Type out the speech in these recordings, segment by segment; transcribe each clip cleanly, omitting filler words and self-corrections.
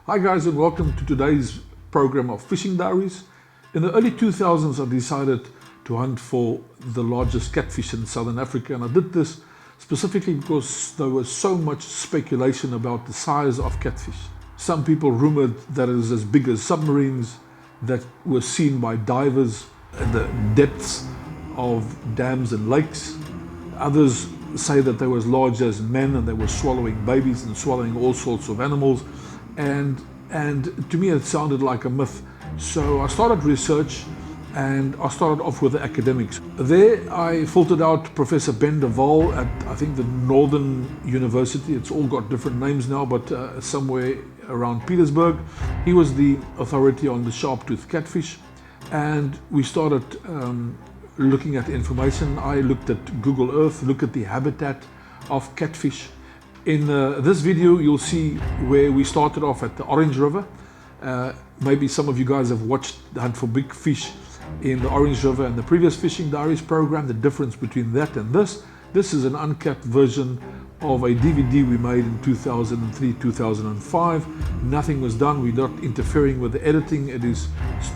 Hi guys, and welcome to today's program of Fishing Diaries. In the early 2000s I decided to hunt for the largest catfish in Southern Africa, and I did this specifically because there was so much speculation about the size of catfish. Some people rumored that it was as big as submarines that were seen by divers in the depths of dams and lakes. Others say that they were as large as men and they were swallowing babies and swallowing all sorts of animals. And to me it sounded like a myth. So I started research and I started off with the academics. There I filtered out Professor Ben de Waal at I think the Northern University. It's all got different names now, but somewhere around Petersburg. He was the authority on the sharp-toothed catfish, and we started looking at information. I looked at Google Earth, looked at the habitat of catfish. In this video you'll see where we started off at the Orange River. Maybe some of you guys have watched the Hunt for Big Fish in the Orange River and the previous Fishing Diaries program. The difference between that and this is an uncut version of a DVD we made in 2003-2005. Nothing was done. We're not interfering with the editing. It's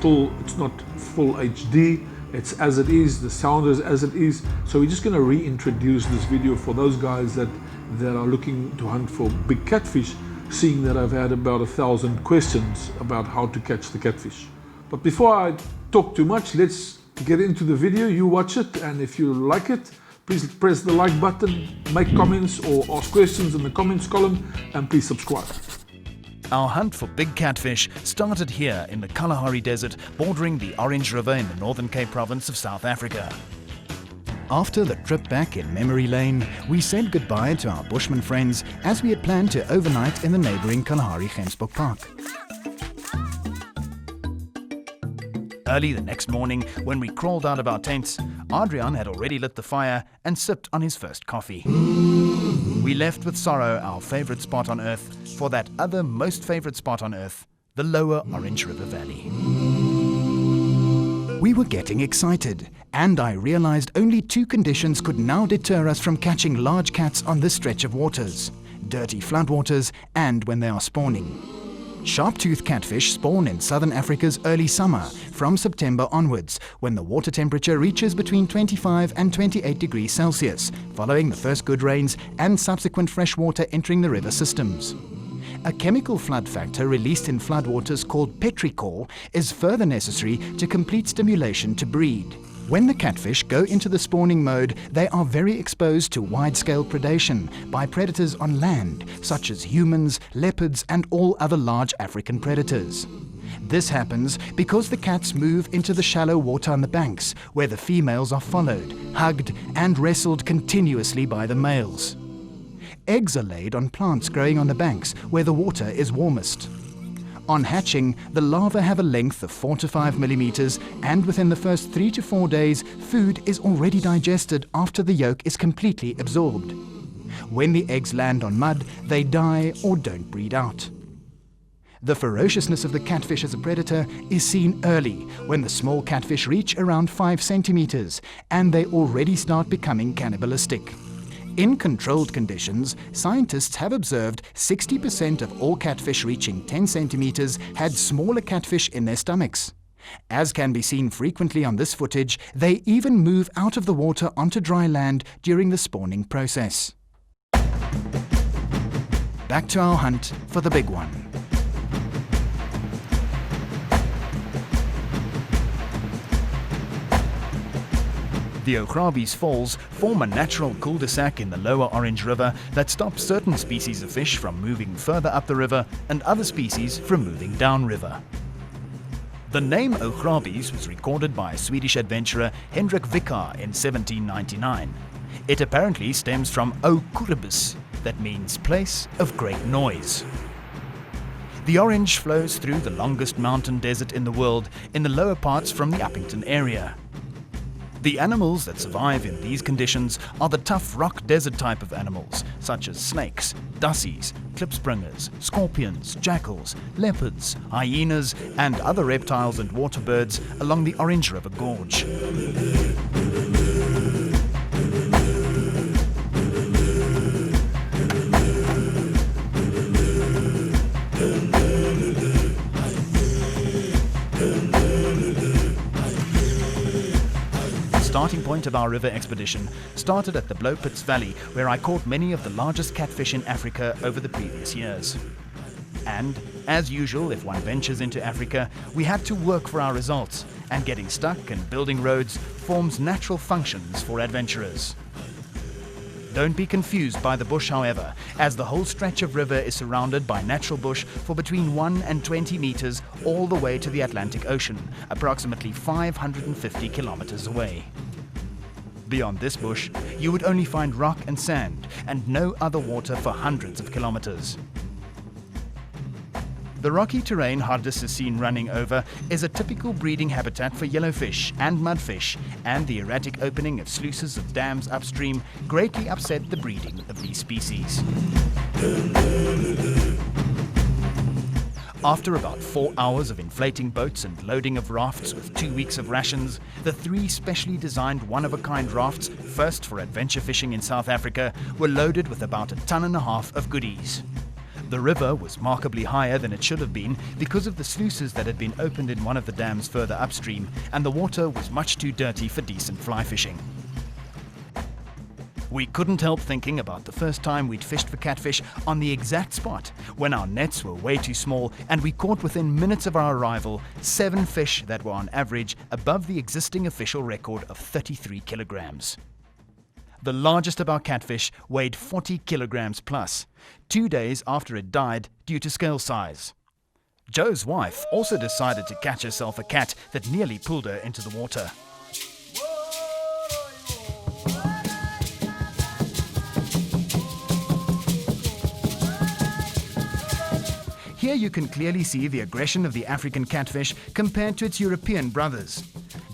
not full HD. It's as it is, the sound is as it is. So we're just going to reintroduce this video for those guys that are looking to hunt for big catfish, seeing that I've had about 1,000 questions about how to catch the catfish. But before I talk too much, let's get into the video. You watch it, and if you like it, please press the like button, make comments or ask questions in the comments column, and please subscribe. Our hunt for big catfish started here in the Kalahari Desert bordering the Orange River in the Northern Cape province of South Africa. After the trip back in memory lane, we said goodbye to our bushman friends as we had planned to overnight in the neighbouring Kalahari Houseboat Park. Early the next morning, when we crawled out of our tents, Adrian had already lit the fire and sipped on his first coffee. We left with sorrow our favourite spot on earth for that other most favourite spot on earth, the lower Orange River Valley. We were getting excited, and I realised only two conditions could now deter us from catching large cats on this stretch of waters: dirty floodwaters and when they are spawning. Sharp-toothed catfish spawn in southern Africa's early summer, from September onwards, when the water temperature reaches between 25 and 28 degrees Celsius, following the first good rains and subsequent fresh water entering the river systems. A chemical flood factor released in floodwaters called petrichor is further necessary to complete stimulation to breed. When the catfish go into the spawning mode, they are very exposed to wide-scale predation by predators on land, such as humans, leopards, and all other large African predators. This happens because the cats move into the shallow water on the banks, where the females are followed, hugged, and wrestled continuously by the males. Eggs are laid on plants growing on the banks, where the water is warmest. On hatching, the larvae have a length of 4 to 5 millimeters, and within the first 3 to 4 days, food is already digested after the yolk is completely absorbed. When the eggs land on mud, they die or don't breed out. The ferociousness of the catfish as a predator is seen early, when the small catfish reach around 5 centimeters, and they already start becoming cannibalistic. In controlled conditions, scientists have observed 60% of all catfish reaching 10 centimeters had smaller catfish in their stomachs. As can be seen frequently on this footage, they even move out of the water onto dry land during the spawning process. Back to our hunt for the big one. The Augrabies Falls form a natural cul-de-sac in the lower Orange River that stops certain species of fish from moving further up the river and other species from moving downriver. The name Augrabies was recorded by Swedish adventurer Henrik Vickar in 1799. It apparently stems from Augrabies, that means place of great noise. The Orange flows through the longest mountain desert in the world in the lower parts from the Uppington area. The animals that survive in these conditions are the tough rock desert type of animals, such as snakes, dussies, klipspringers, scorpions, jackals, leopards, hyenas, and other reptiles and water birds along the Orange River Gorge. starting point of our river expedition started at the Blowpits Valley, where I caught many of the largest catfish in Africa over the previous years. And, as usual, if one ventures into Africa, we had to work for our results, and getting stuck and building roads forms natural functions for adventurers. Don't be confused by the bush, however, as the whole stretch of river is surrounded by natural bush for between 1 and 20 meters all the way to the Atlantic Ocean, approximately 550 kilometers away. Beyond this bush, you would only find rock and sand, and no other water for hundreds of kilometers. The rocky terrain Hardis is seen running over is a typical breeding habitat for yellowfish and mudfish, and the erratic opening of sluices of dams upstream greatly upset the breeding of these species. After about 4 hours of inflating boats and loading of rafts with 2 weeks of rations, the 3 specially designed one-of-a-kind rafts, first for adventure fishing in South Africa, were loaded with about 1.5 tons of goodies. The river was markedly higher than it should have been because of the sluices that had been opened in one of the dams further upstream, and the water was much too dirty for decent fly fishing. We couldn't help thinking about the first time we'd fished for catfish on the exact spot when our nets were way too small and we caught within minutes of our arrival 7 fish that were on average above the existing official record of 33 kilograms. The largest of our catfish weighed 40 kilograms plus, 2 days after it died due to scale size. Joe's wife also decided to catch herself a cat that nearly pulled her into the water. Here you can clearly see the aggression of the African catfish compared to its European brothers.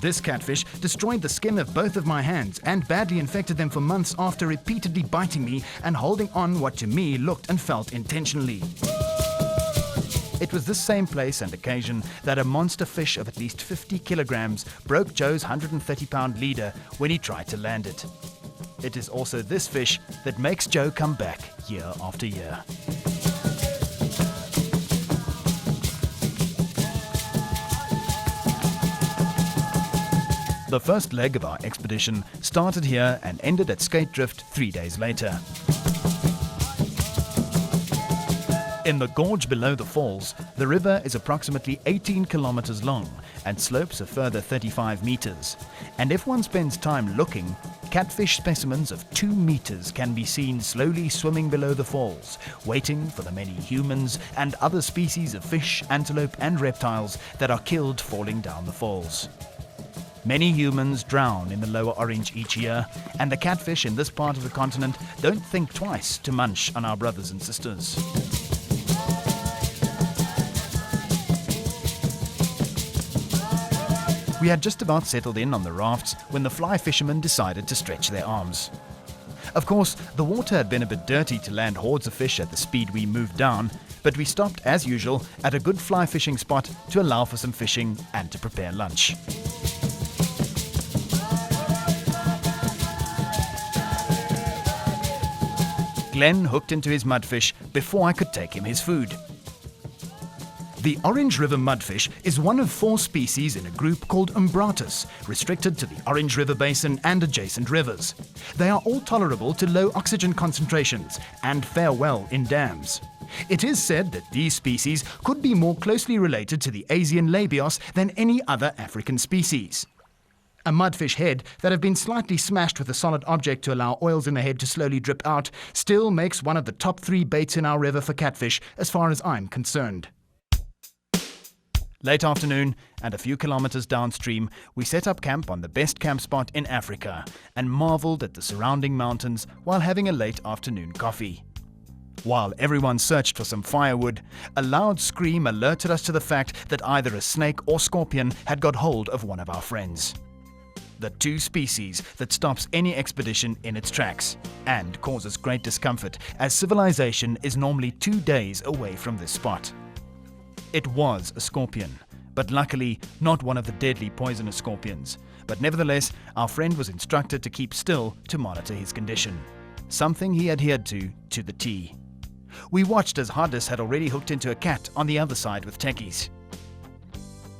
This catfish destroyed the skin of both of my hands and badly infected them for months after repeatedly biting me and holding on what to me looked and felt intentionally. It was this same place and occasion that a monster fish of at least 50 kilograms broke Joe's 130-pound leader when he tried to land it. It is also this fish that makes Joe come back year after year. The first leg of our expedition started here and ended at Skate Drift 3 days later. In the gorge below the falls, the river is approximately 18 kilometers long and slopes a further 35 meters. And if one spends time looking, catfish specimens of 2 meters can be seen slowly swimming below the falls, waiting for the many humans and other species of fish, antelope and reptiles that are killed falling down the falls. Many humans drown in the lower Orange each year, and the catfish in this part of the continent don't think twice to munch on our brothers and sisters. We had just about settled in on the rafts when the fly fishermen decided to stretch their arms. Of course, the water had been a bit dirty to land hordes of fish at the speed we moved down, but we stopped, as usual, at a good fly fishing spot to allow for some fishing and to prepare lunch. Glenn hooked into his mudfish before I could take him his food. The Orange River mudfish is one of 4 species in a group called Umbratus, restricted to the Orange River Basin and adjacent rivers. They are all tolerable to low oxygen concentrations and fare well in dams. It is said that these species could be more closely related to the Asian labios than any other African species. A mudfish head that have been slightly smashed with a solid object to allow oils in the head to slowly drip out still makes one of the top 3 baits in our river for catfish as far as I'm concerned. Late afternoon, and a few kilometers downstream, we set up camp on the best camp spot in Africa and marveled at the surrounding mountains while having a late afternoon coffee. While everyone searched for some firewood, a loud scream alerted us to the fact that either a snake or scorpion had got hold of one of our friends. The 2 species that stops any expedition in its tracks and causes great discomfort, as civilization is normally 2 days away from this spot. It was a scorpion, but luckily not one of the deadly poisonous scorpions. But nevertheless, our friend was instructed to keep still to monitor his condition, something he adhered to the T. We watched as Hardis had already hooked into a cat on the other side with techies.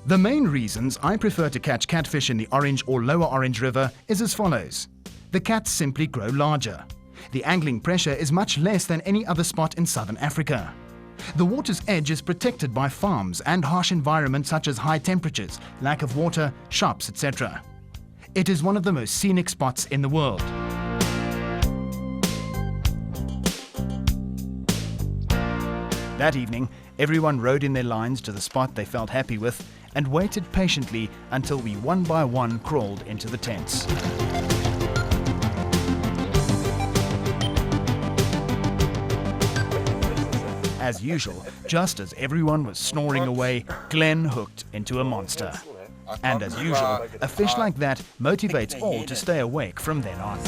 The main reasons I prefer to catch catfish in the Orange or Lower Orange River is as follows. The cats simply grow larger. The angling pressure is much less than any other spot in southern Africa. The water's edge is protected by farms and harsh environments such as high temperatures, lack of water, shops, etc. It is one of the most scenic spots in the world. That evening, everyone rode in their lines to the spot they felt happy with and waited patiently until we one by one crawled into the tents. As usual, just as everyone was snoring away, Glenn hooked into a monster. And as usual, a fish like that motivates all to stay awake from then on.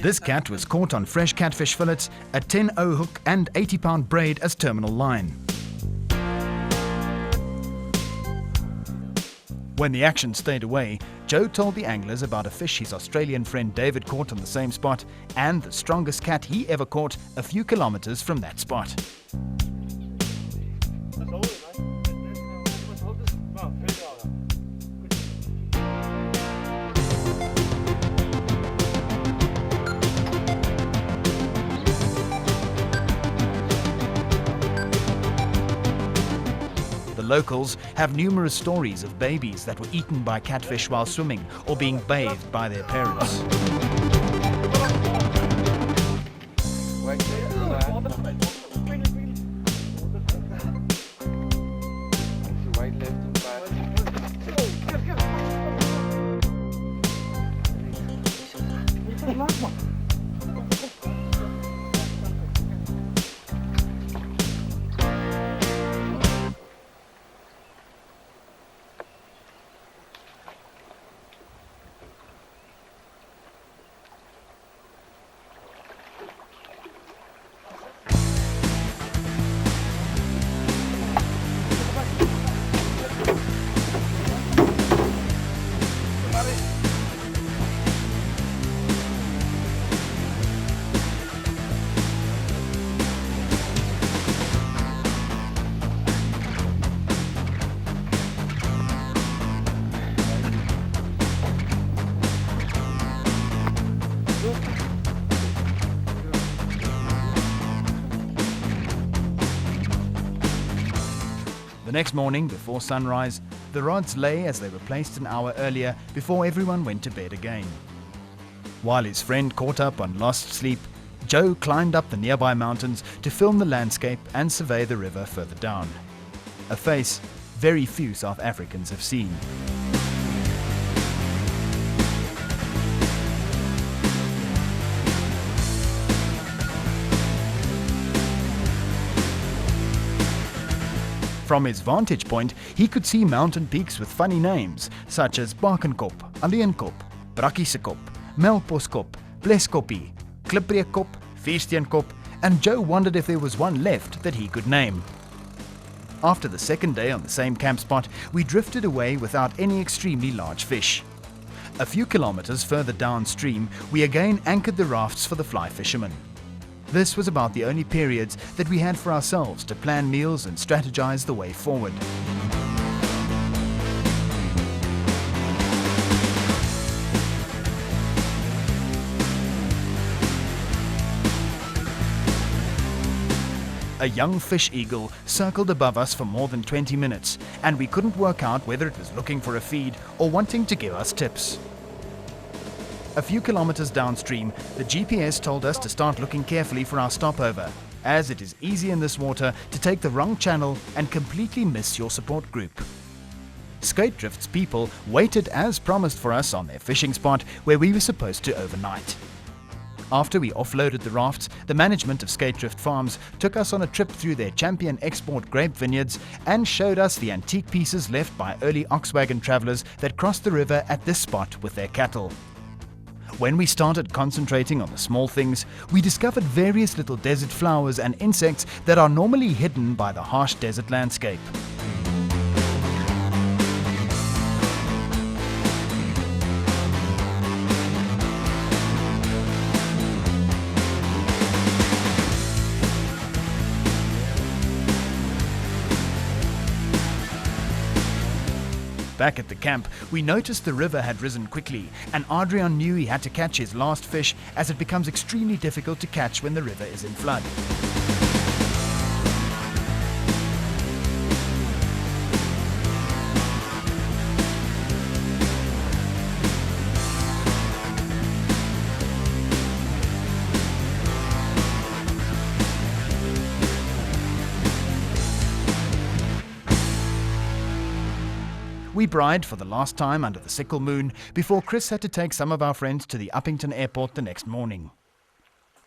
This cat was caught on fresh catfish fillets, a 10-0 hook and 80-pound braid as terminal line. When the action stayed away, Joe told the anglers about a fish his Australian friend David caught on the same spot and the strongest cat he ever caught a few kilometers from that spot. Locals have numerous stories of babies that were eaten by catfish while swimming or being bathed by their parents. The next morning, before sunrise, the rods lay as they were placed an hour earlier before everyone went to bed again. While his friend caught up on lost sleep, Joe climbed up the nearby mountains to film the landscape and survey the river further down. A face very few South Africans have seen. From his vantage point, he could see mountain peaks with funny names, such as Bakenkop, Alleenkop, Brakkiesekop, Melkboskop, Bleskopie, Klipbreekkop, Feesteenkop, and Joe wondered if there was one left that he could name. After the second day on the same camp spot, we drifted away without any extremely large fish. A few kilometers further downstream, we again anchored the rafts for the fly fishermen. This was about the only periods that we had for ourselves to plan meals and strategize the way forward. A young fish eagle circled above us for more than 20 minutes, and we couldn't work out whether it was looking for a feed or wanting to give us tips. A few kilometers downstream, the GPS told us to start looking carefully for our stopover, as it is easy in this water to take the wrong channel and completely miss your support group. Skate Drift's people waited as promised for us on their fishing spot where we were supposed to overnight. After we offloaded the rafts, the management of Skate Drift Farms took us on a trip through their champion export grape vineyards and showed us the antique pieces left by early ox wagon travelers that crossed the river at this spot with their cattle. When we started concentrating on the small things, we discovered various little desert flowers and insects that are normally hidden by the harsh desert landscape. Back at the camp, we noticed the river had risen quickly, and Adrian knew he had to catch his last fish, as it becomes extremely difficult to catch when the river is in flood. We bride for the last time under the sickle moon before Chris had to take some of our friends to the Upington airport the next morning.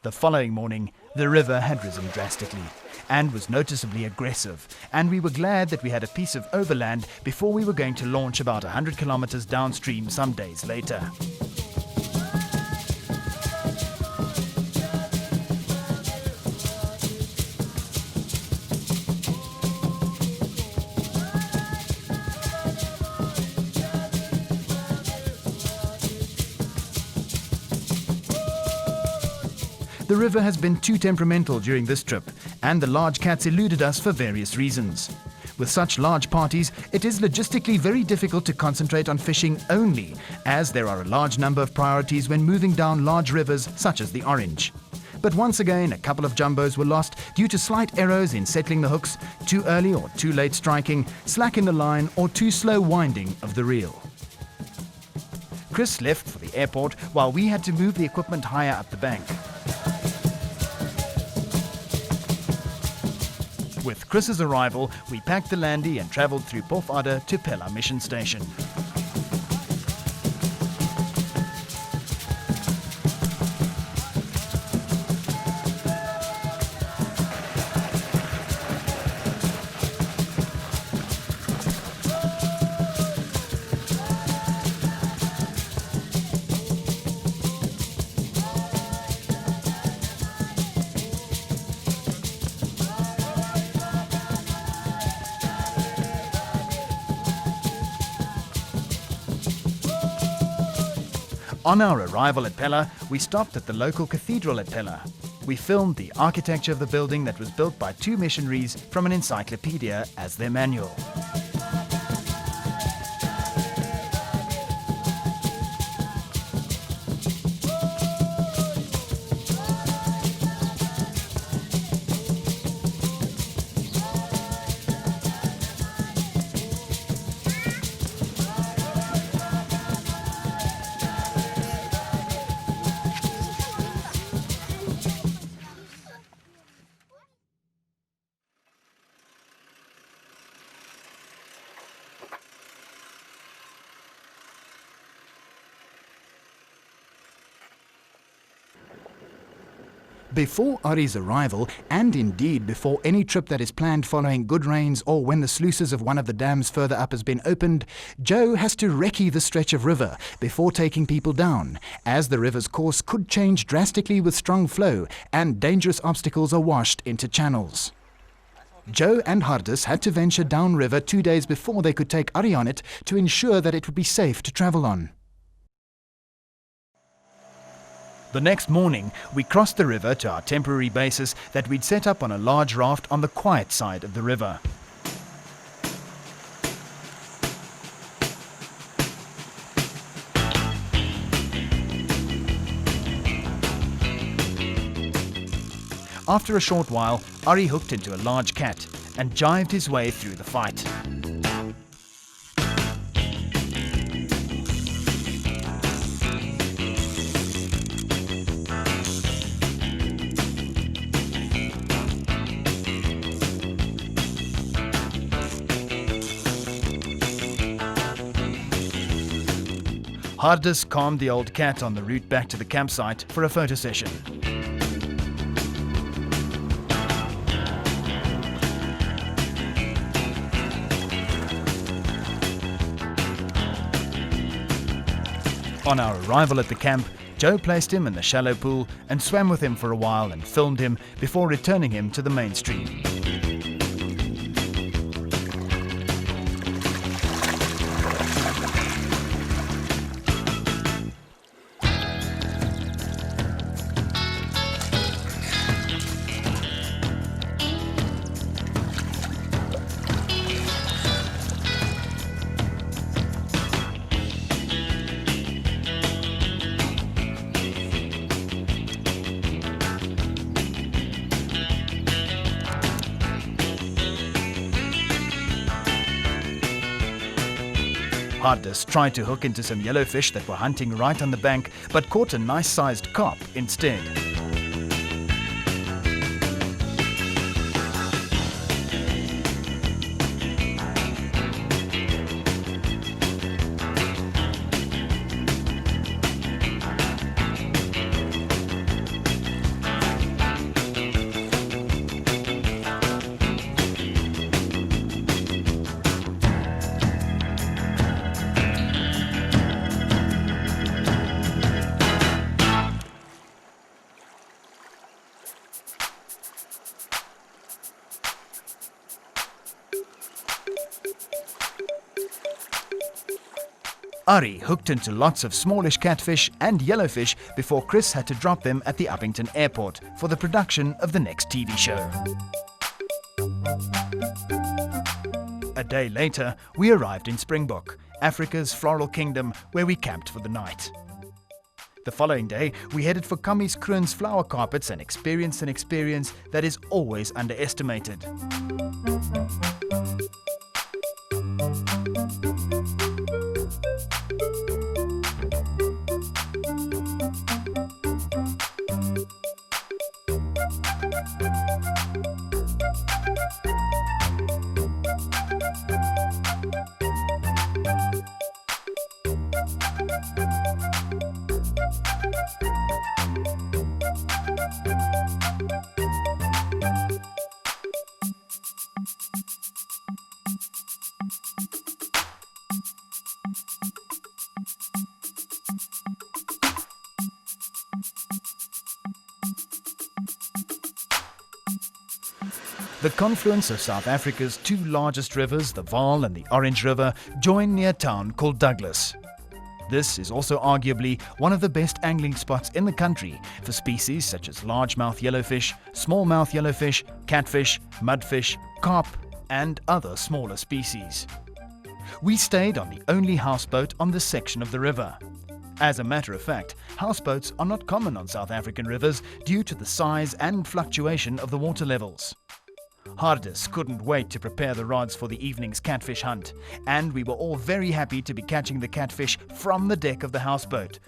The following morning, the river had risen drastically and was noticeably aggressive, and we were glad that we had a piece of overland before we were going to launch about 100 kilometers downstream some days later. The river has been too temperamental during this trip, and the large cats eluded us for various reasons. With such large parties, it is logistically very difficult to concentrate on fishing only, as there are a large number of priorities when moving down large rivers such as the Orange. But once again, a couple of jumbos were lost due to slight errors in settling the hooks, too early or too late striking, slack in the line, or too slow winding of the reel. Chris left for the airport while we had to move the equipment higher up the bank. With Chris's arrival, we packed the landy and travelled through Pofadder to Pella mission station. On our arrival at Pella, we stopped at the local cathedral at Pella. We filmed the architecture of the building that was built by two missionaries from an encyclopedia as their manual. Before Ari's arrival, and indeed before any trip that is planned following good rains or when the sluices of one of the dams further up has been opened, Joe has to recce the stretch of river before taking people down, as the river's course could change drastically with strong flow and dangerous obstacles are washed into channels. Joe and Hardus had to venture downriver 2 days before they could take Ari on it to ensure that it would be safe to travel on. The next morning, we crossed the river to our temporary basis that we'd set up on a large raft on the quiet side of the river. After a short while, Ari hooked into a large cat and jived his way through the fight. Hardus calmed the old cat on the route back to the campsite for a photo session. On our arrival at the camp, Joe placed him in the shallow pool and swam with him for a while and filmed him before returning him to the mainstream. Hardus tried to hook into some yellowfish that were hunting right on the bank, but caught a nice-sized carp instead. Ari hooked into lots of smallish catfish and yellowfish before Chris had to drop them at the Upington airport for the production of the next TV show. A day later, we arrived in Springbok, Africa's floral kingdom, where we camped for the night. The following day, we headed for Kami's Kroon's flower carpets and experienced an experience that is always underestimated. The confluence of South Africa's two largest rivers, the Vaal and the Orange River, join near a town called Douglas. This is also arguably one of the best angling spots in the country for species such as largemouth yellowfish, smallmouth yellowfish, catfish, mudfish, carp, and other smaller species. We stayed on the only houseboat on this section of the river. As a matter of fact, houseboats are not common on South African rivers due to the size and fluctuation of the water levels. Hardus couldn't wait to prepare the rods for the evening's catfish hunt, and we were all very happy to be catching the catfish from the deck of the houseboat.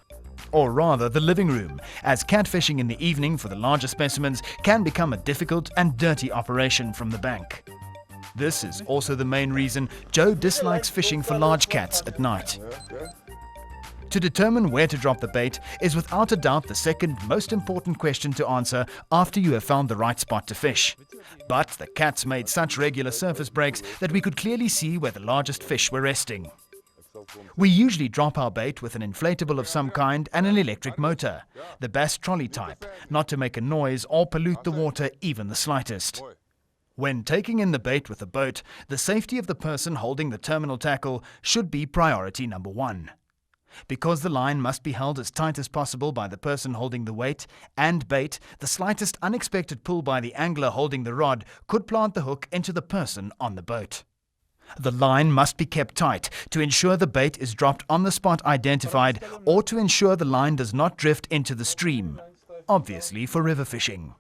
Or rather, the living room, as catfishing in the evening for the larger specimens can become a difficult and dirty operation from the bank. This is also the main reason Joe dislikes fishing for large cats at night. To determine where to drop the bait is without a doubt the second most important question to answer after you have found the right spot to fish. But the cats made such regular surface breaks that we could clearly see where the largest fish were resting. We usually drop our bait with an inflatable of some kind and an electric motor, the bass trolley type, not to make a noise or pollute the water even the slightest. When taking in the bait with a boat, the safety of the person holding the terminal tackle should be priority number one. Because the line must be held as tight as possible by the person holding the weight and bait, the slightest unexpected pull by the angler holding the rod could plant the hook into the person on the boat. The line must be kept tight to ensure the bait is dropped on the spot identified or to ensure the line does not drift into the stream, obviously for river fishing.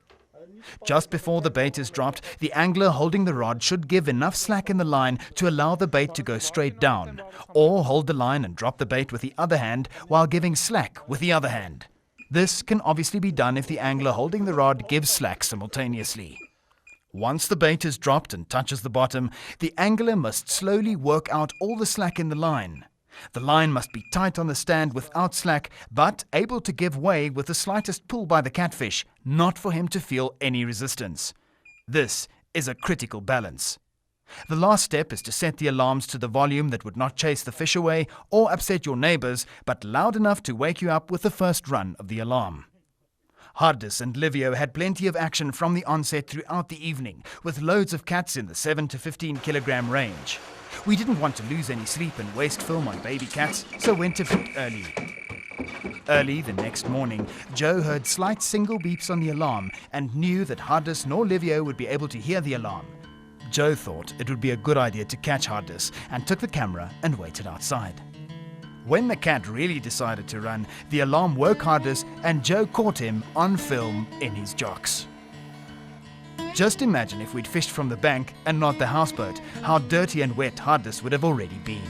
Just before the bait is dropped, the angler holding the rod should give enough slack in the line to allow the bait to go straight down, or hold the line and drop the bait with the other hand while giving slack with the other hand. This can obviously be done if the angler holding the rod gives slack simultaneously. Once the bait is dropped and touches the bottom, the angler must slowly work out all the slack in the line. The line must be tight on the stand without slack, but able to give way with the slightest pull by the catfish, not for him to feel any resistance. This is a critical balance. The last step is to set the alarms to the volume that would not chase the fish away or upset your neighbors, but loud enough to wake you up with the first run of the alarm. Hardus and Livio had plenty of action from the onset throughout the evening, with loads of cats in the 7 to 15 kilogram range. We didn't want to lose any sleep and waste film on baby cats, so went to bed early. Early the next morning, Joe heard slight single beeps on the alarm and knew that Hardus nor Livio would be able to hear the alarm. Joe thought it would be a good idea to catch Hardus and took the camera and waited outside. When the cat really decided to run, the alarm woke Hardus and Joe caught him on film in his jocks. Just imagine if we'd fished from the bank and not the houseboat, how dirty and wet Hardus would have already been.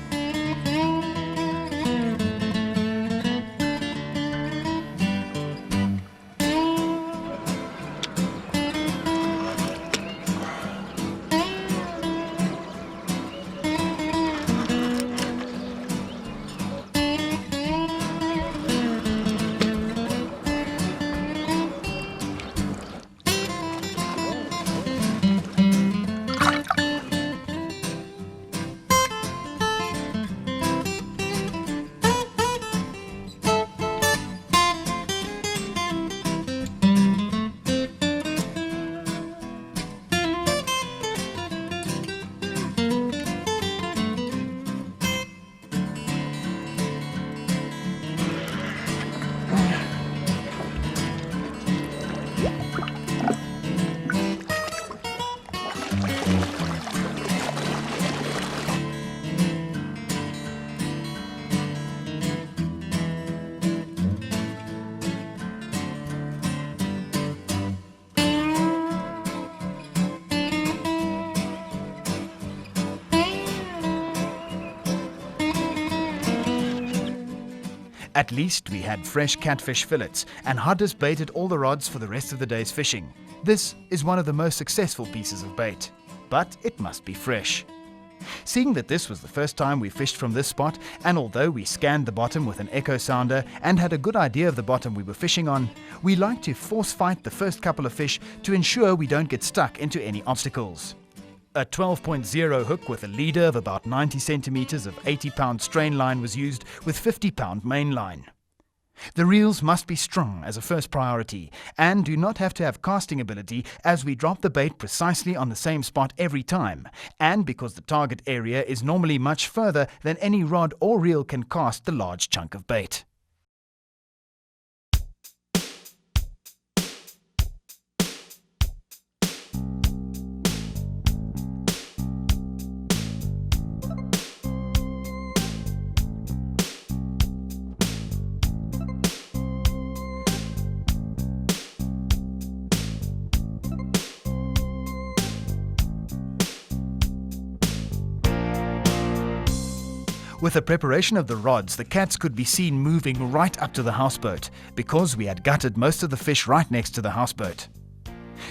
At least we had fresh catfish fillets, and Hardus baited all the rods for the rest of the day's fishing. This is one of the most successful pieces of bait, but it must be fresh. Seeing that this was the first time we fished from this spot, and although we scanned the bottom with an echo sounder and had a good idea of the bottom we were fishing on, we like to force fight the first couple of fish to ensure we don't get stuck into any obstacles. A 12.0 hook with a leader of about 90 centimeters of 80-pound strain line was used with 50-pound main line. The reels must be strong as a first priority and do not have to have casting ability, as we drop the bait precisely on the same spot every time, and because the target area is normally much further than any rod or reel can cast the large chunk of bait. With the preparation of the rods, the cats could be seen moving right up to the houseboat, because we had gutted most of the fish right next to the houseboat.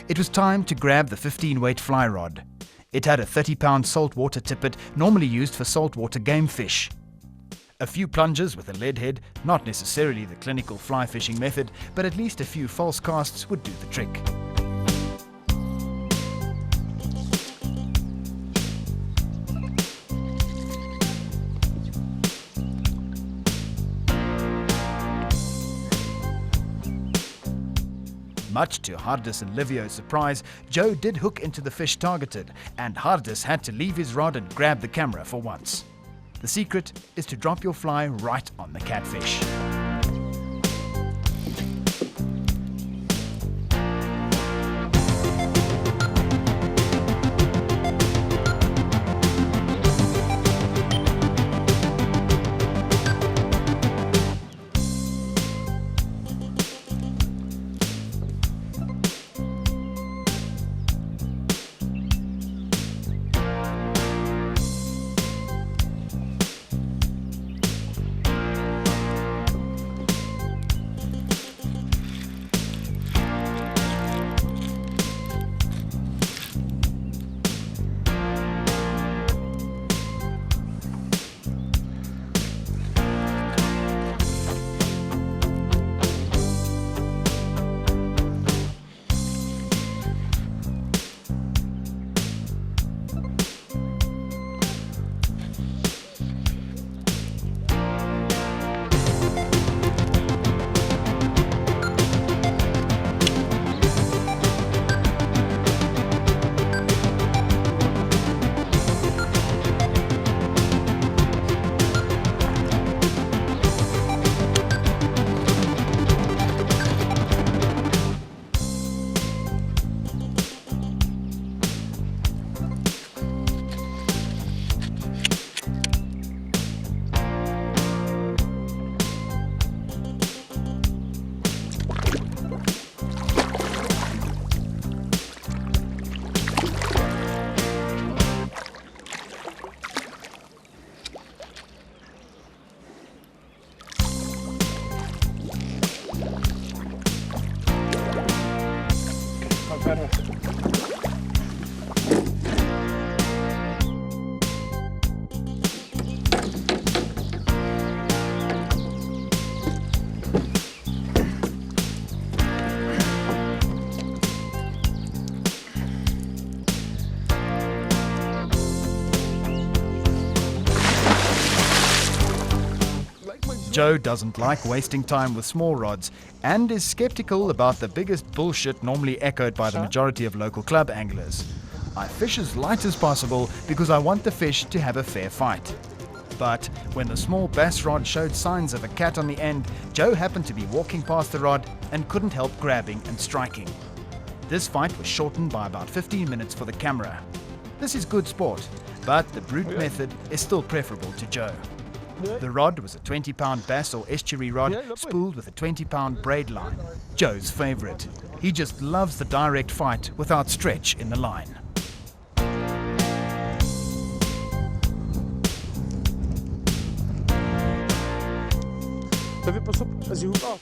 It was time to grab the 15-weight fly rod. It had a 30-pound saltwater tippet, normally used for saltwater game fish. A few plunges with a lead head, not necessarily the clinical fly fishing method, but at least a few false casts would do the trick. Much to Hardus and Livio's surprise, Joe did hook into the fish targeted, and Hardus had to leave his rod and grab the camera for once. The secret is to drop your fly right on the catfish. Joe doesn't like wasting time with small rods and is skeptical about the biggest bullshit normally echoed by the majority of local club anglers. I fish as light as possible because I want the fish to have a fair fight. But when the small bass rod showed signs of a cat on the end, Joe happened to be walking past the rod and couldn't help grabbing and striking. This fight was shortened by about 15 minutes for the camera. This is good sport, but the brute method is still preferable to Joe. The rod was a 20-pound bass or estuary rod spooled with a 20-pound braid line. Joe's favorite. He just loves the direct fight without stretch in the line. Vivi, pas op, is die hoek af.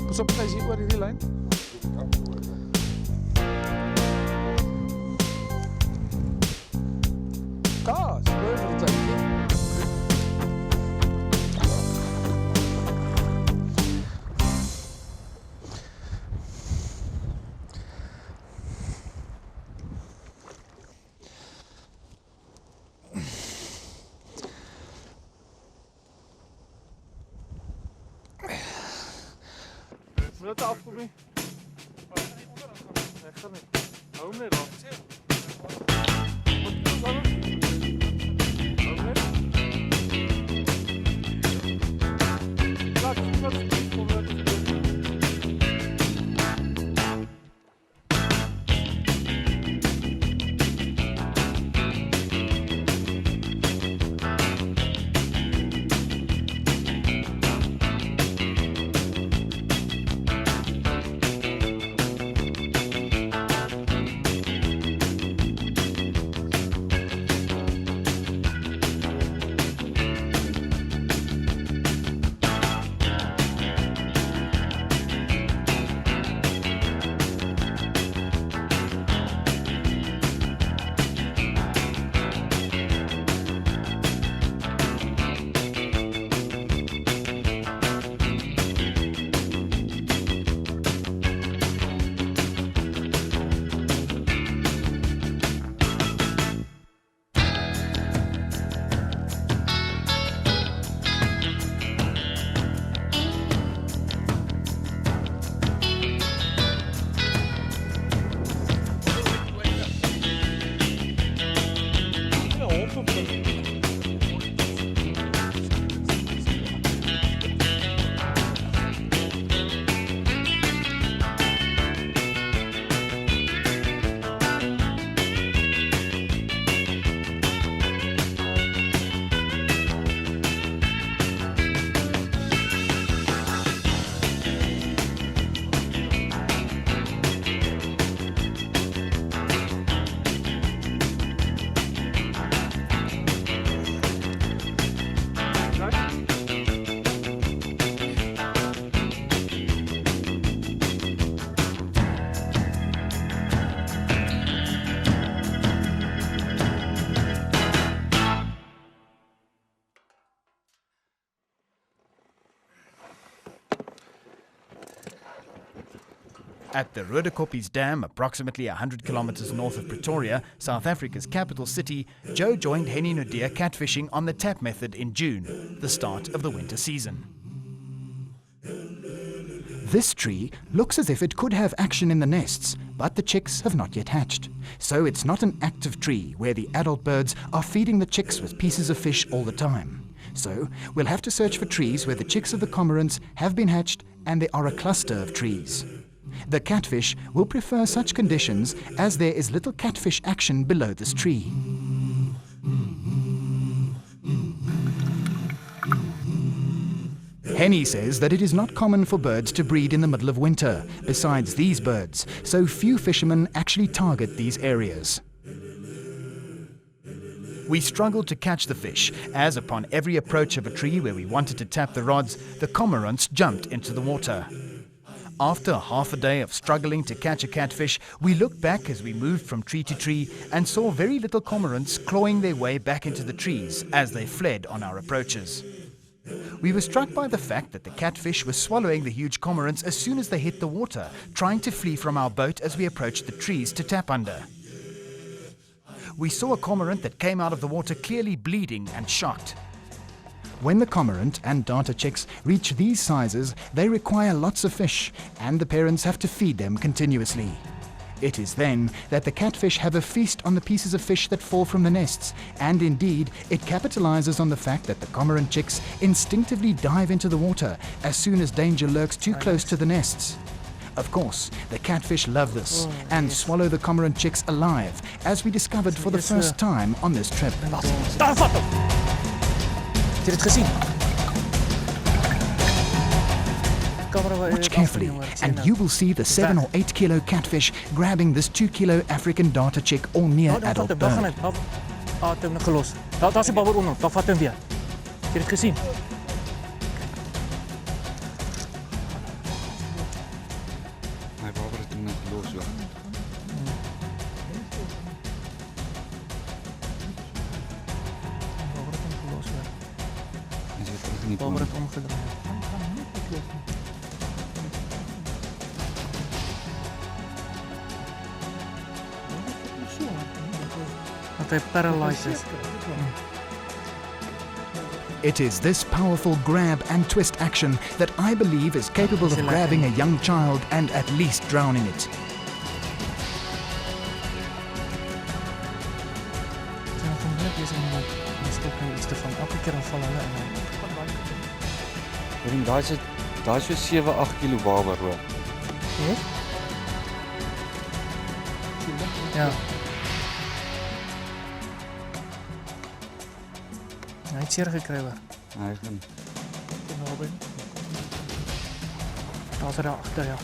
Pas op, is hier oor hierdie lyn. Kaas, waar is het tydjie? Moet dat afkomen? Nee, ga niet. Hou hem net af. Wat is dat? Hou hem net. Laat het kom dat. At the Rhodocopes Dam, approximately 100 kilometers north of Pretoria, South Africa's capital city, Joe joined Henny Naudé catfishing on the tap method in June, the start of the winter season. This tree looks as if it could have action in the nests, but the chicks have not yet hatched. So it's not an active tree where the adult birds are feeding the chicks with pieces of fish all the time. So we'll have to search for trees where the chicks of the cormorants have been hatched and there are a cluster of trees. The catfish will prefer such conditions as there is little catfish action below this tree. Henny says that it is not common for birds to breed in the middle of winter, besides these birds, so few fishermen actually target these areas. We struggled to catch the fish, as upon every approach of a tree where we wanted to tap the rods, the cormorants jumped into the water. After half a day of struggling to catch a catfish, we looked back as we moved from tree to tree and saw very little cormorants clawing their way back into the trees as they fled on our approaches. We were struck by the fact that the catfish were swallowing the huge cormorants as soon as they hit the water, trying to flee from our boat as we approached the trees to tap under. We saw a cormorant that came out of the water clearly bleeding and shocked. When the cormorant and darter chicks reach these sizes, they require lots of fish, and the parents have to feed them continuously. It is then that the catfish have a feast on the pieces of fish that fall from the nests, and indeed, it capitalizes on the fact that the cormorant chicks instinctively dive into the water as soon as danger lurks too close to the nests. Of course, the catfish love this and swallow the cormorant chicks alive, as we discovered for the first time on this trip. Watch carefully, and you will see the 7 or 8 kilo catfish grabbing this 2 kilo African darter chick or near adult bird. Heb je dit gezien? Nee, Barbara het hem net los hoor. Barbara het omgelost weer. Hij zit terug in die Barbara boom. het omgedraaid. Dat hij paralyzed is. It is this powerful grab and twist action that I believe is capable of grabbing a young child and at least drowning it. Ze zijn van net bezig om die stokken iets te vangen. Elke keer dan vallen hulle in. Vriend, daar is so 7-8 kilo Barbara hoor. Yes? Ja. Hy het seer gekry hoor. Hy gaan. Ten naby. Daar's daar agter ja.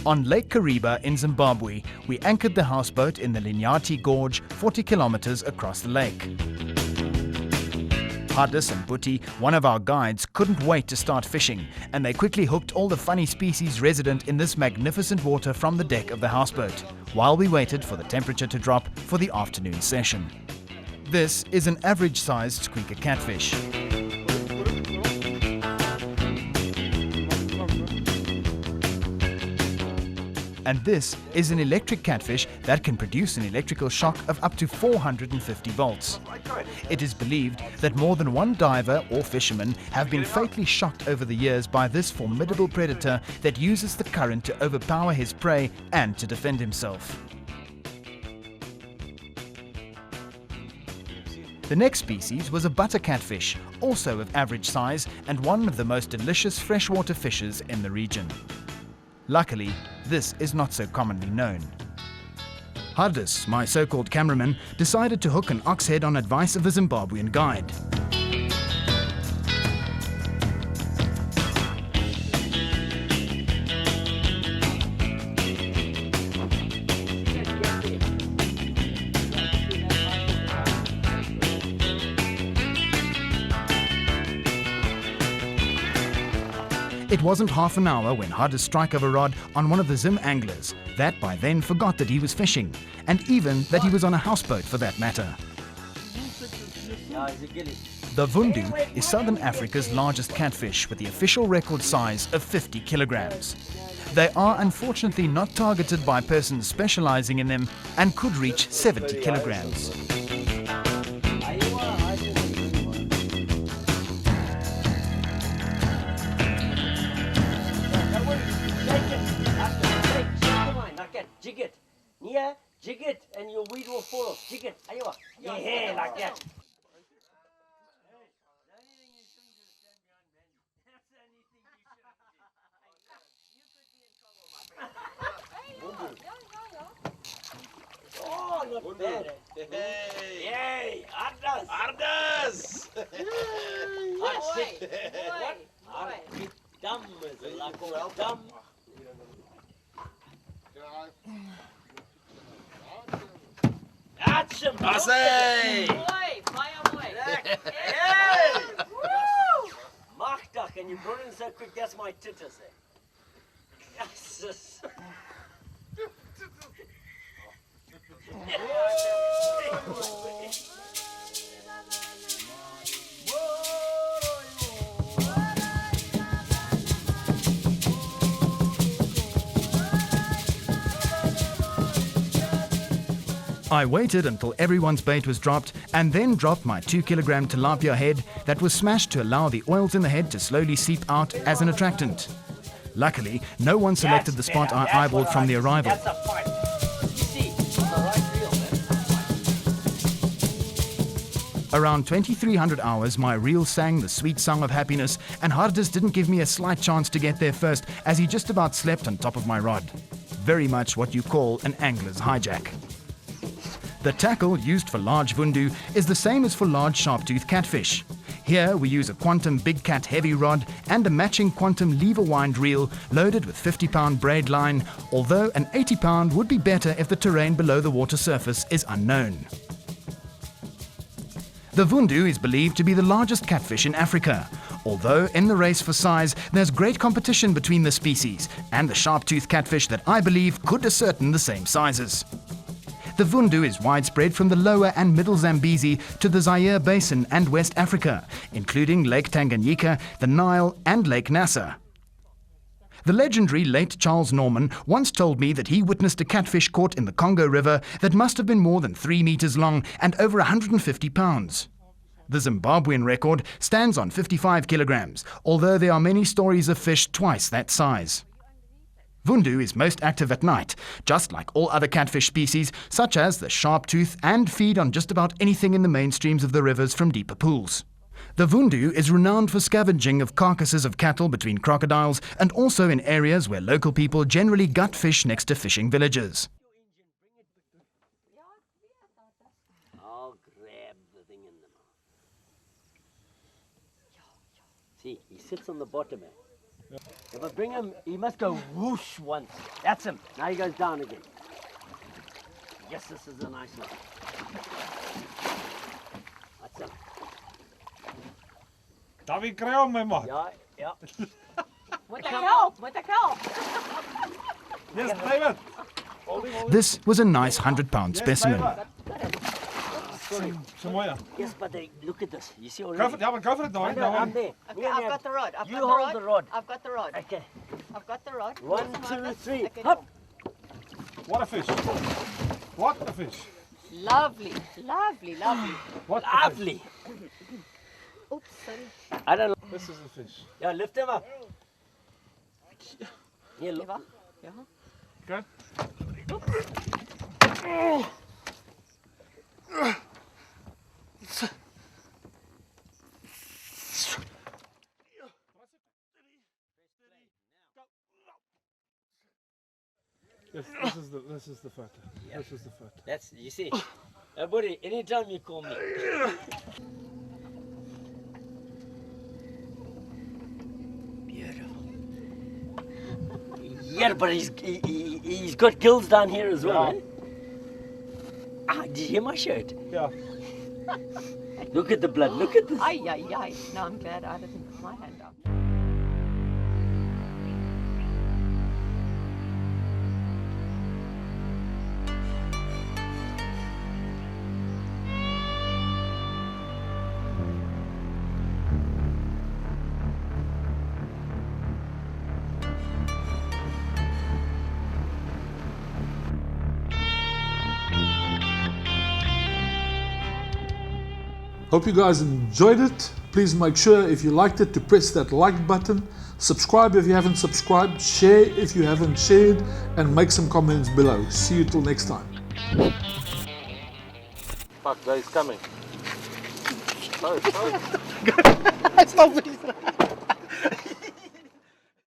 On Lake Kariba in Zimbabwe, we anchored the houseboat in the Linyati Gorge, 40 kilometers across the lake. Hardus and Butti, one of our guides, couldn't wait to start fishing, and they quickly hooked all the funny species resident in this magnificent water from the deck of the houseboat, while we waited for the temperature to drop for the afternoon session. This is an average-sized squeaker catfish. And this is an electric catfish that can produce an electrical shock of up to 450 volts. It is believed that more than one diver or fisherman have been fatally shocked over the years by this formidable predator that uses the current to overpower his prey and to defend himself. The next species was a butter catfish, also of average size and one of the most delicious freshwater fishes in the region. Luckily, this is not so commonly known. Hardus, my so-called cameraman, decided to hook an ox head on advice of the Zimbabwean guide. It wasn't half an hour when hard a strike of a rod on one of the Zim anglers that by then forgot that he was fishing, and even that he was on a houseboat for that matter. The Vundu is Southern Africa's largest catfish with the official record size of 50 kilograms. They are unfortunately not targeted by persons specializing in them and could reach 70 kilograms. Jig it. Yeah, jig it and your weed will fall off. Jig it. Aywa. Yeah, like that. Oh, not bad. Yay, Ardas. What? Dumb is a lack dumb. That's him. Hey! Machtig, and you brought in so quick, that's my titters there. Yes. I waited until everyone's bait was dropped and then dropped my 2-kilogram tilapia head that was smashed to allow the oils in the head to slowly seep out as an attractant. Luckily, no one selected the spot I eyeballed from the arrival. That's a fight. You see, on the right reel, man. Around 2300 hours, my reel sang the sweet song of happiness, and Hardus didn't give me a slight chance to get there first, as he just about slept on top of my rod. Very much what you call an angler's hijack. The tackle used for large Vundu is the same as for large sharp-toothed catfish. Here we use a Quantum Big Cat heavy rod and a matching Quantum lever wind reel loaded with 50-pound braid line, although an 80-pound would be better if the terrain below the water surface is unknown. The Vundu is believed to be the largest catfish in Africa, although in the race for size there's great competition between the species and the sharp-toothed catfish that I believe could ascertain the same sizes. The Vundu is widespread from the lower and middle Zambezi to the Zaire Basin and West Africa, including Lake Tanganyika, the Nile and Lake Nasser. The legendary late Charles Norman once told me that he witnessed a catfish caught in the Congo River that must have been more than 3 meters long and over 150 pounds. The Zimbabwean record stands on 55 kilograms, although there are many stories of fish twice that size. Vundu is most active at night, just like all other catfish species, such as the sharp-tooth, and feed on just about anything in the mainstreams of the rivers from deeper pools. The Vundu is renowned for scavenging of carcasses of cattle between crocodiles and also in areas where local people generally gut fish next to fishing villages. I'll grab the thing in the mouth. See, he sits on the bottom, eh? If I bring him, he must go whoosh once. That's him. Now he goes down again. Yes, this is a nice one. That's him. Davie kry hom my maat. Ja. Moet ek help? Moet ek help? Yes, David. This was a nice 100-pound specimen. So mooi. Yes, but look at this. You see Go already? for, ja, maar go for it, Dawie. I'm there. Okay, I've got the rod. I've You got the hold rod. the rod. I've got the rod. Okay. I've got the rod. 1, Listen, 2, Marcus. 3. Okay, Hop. What a fish. What a fish. Lovely, lovely, lovely. What a fish. Lovely. Oops, sorry. I don't know. This is a fish. Yeah, lift him up. Here, look. Eva? Ja. Okay. This is the photo. Yeah. This is the photo. That's, you see. Buddy, anytime you call me. Beautiful. Yeah, but he's got gills down here as well. Yeah. Eh? Ah, did you hear my shirt? Yeah. Look at the blood, look at this. Ay, ay, ay. No, I'm glad I didn't put my hand up. Hope you guys enjoyed it. Please make sure if you liked it to press that like button, subscribe if you haven't subscribed, share if you haven't shared, and make some comments below. See you till next time. Fuck, guys coming. Oh, Stop it.